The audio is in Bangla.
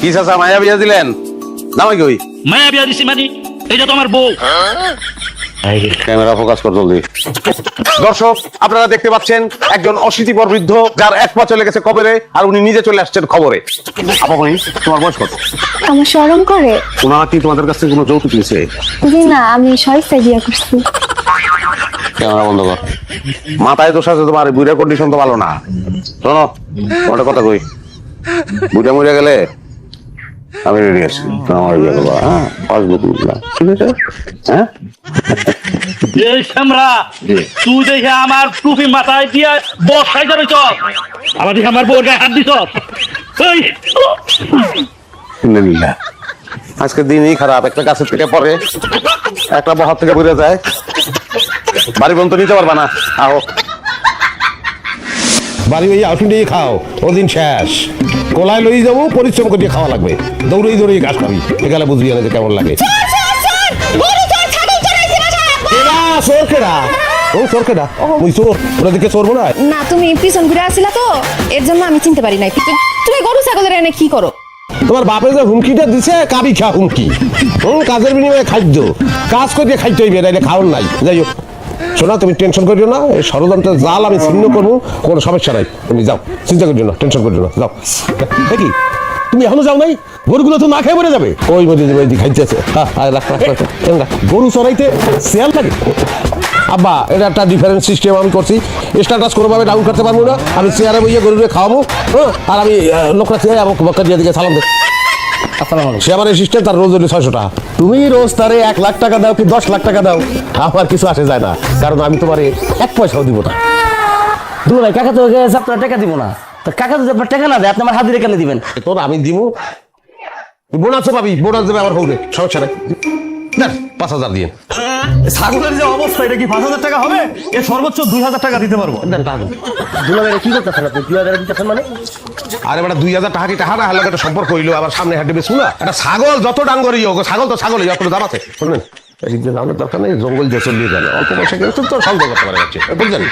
কি চাচা মায়া বিয়া দিলেন? নামাই কই? মায়া বিয়া দিছি মানে এটা তো আমার বউ। ক্যামেরা ফোকাস কর জলদি। দর্শক আপনারা দেখতে পাচ্ছেন একজন অশীতিপর বৃদ্ধ যার এক পা চলে গেছে কবরে আর উনি নিজে চলে আসছেন খবরে। আপামনি তোমার বয়স কত? আমার শরম করে। ওনারা কি তোমাদের কাছ থেকে কোনো যৌতুক নিয়েছে? জি না, আমি স্বেচ্ছায় বিয়ে করছি। ক্যামেরা বন্ধ কর। মাথায় দোষ আছে তোমার, বুড়ার কন্ডিশন তো ভালো না। শোনো ওটা কথা কই, বুড়া মরে গেলে আমি রেডি আছি, আমার বিয়ে করবো। হ্যাঁ পাসবুক না, ঠিক আছে? হ্যাঁ এই শ্যামরা, তুই দেখে আমার টুপি মাথায় দিয়া বসাই যাবে চল। আবার দেখে আমার বউর গায়ে হাত দিছ। এই আলহামদুলিল্লাহ। আজকের দিনই খারাপ, একটা গাছের থেকে পরে একটা বহার থেকে ঘুরে যায়। বাড়ি পর্যন্ত নিতে পারবা না, আও বাড়ি ওই আউটিংটাই খাও, ওদিন শেষ। কোলায় লই যাবো, পরিশ্রম করে খাওয়া লাগবে। দৌড়েই দৌড়েই ঘাস খাবি, এখানে বুঝবি না যে কেমন লাগে। না তুমি পিছন ঘুরে আসছিলা তো, এর জন্য আমি চিনতে পারি নাই। তুমি গরু ছাগলের এনে কি করো? তোমার বাপের যে হুমকিটা দিছে, কাবি খা হুমকি। কাজের বিনিময়ে খাদ্য, কাজ করে খাইতে হইবে, নাইলে খাওয়ার নাই। যাই হোক শোনা, তুমি টেনশন করিও না, এই ষড়যন্ত্রের জাল আমি ছিন্ন করবো, কোনো সমস্যা নাই। তুমি যাও, চিন্তা করিও না, টেনশন করিও না, যাও। দেখি তুমি এখনো যাও নাই? গরুগুলো তো না খেয়ে মরে যাবে। ওই মধ্যে খাইতেছে। গরু চড়াইতে শিয়াল লাগে। আব্বা এটা একটা ডিফারেন্ট সিস্টেম আমি করছি। স্ট্যাটাস কোনোভাবে ডাউন করতে পারবো না। আমি চেয়ারে বইয়ে গরুরে খাওয়াবো, আর আমি লোকটা চেয়ে আমাকে বক্কা দিয়ে দিকে সালাম দেব। সে আমার সিস্টেম, তার রোজ 600 টাকা। তুমি রোজ তারে 1 লাখ টাকা দাও কি 10 লাখ টাকা দাও, আমার কিছু আসে যায় না, কারণ আমি তোমার 1 পয়সাও দিব না। দুলা ভাই কাকা তো আপনার টাকা দিব না, তো কাকা যদি আপনার টাকা না দেয় আপনি আমার হাজিরে কেন দিবেন? তোর আমি দিব, বোনাস পাবি, বোনাস দেবে আমার হৌরে, সমস্যা নাই। 5,000 দিয়ে। ছাগলের যে অবস্থা, এটা কি 5,000 টাকা হবে? এ সর্বোচ্চ 2,000 টাকা দিতে পারবো। দুলা ভাই কি করতেছেন আপনি? 2,000 দিতেছেন মানে? আরে বেটা 2,000 টাকা কি টাকা না, হালকা একটা সম্পর্ক হইলো, আবার সামনে হাঁটে বেশু না। একটা ছাগল যত ডাঙ্গরই হোক, ছাগল তো ছাগলই, অত দাম আছে। শুনলেন, দরকার নেই, জঙ্গল যে চলিয়ে গেল, অল্প পয়সা কিন্তু তো সন্দেহ করতে পারে, বুঝলেন?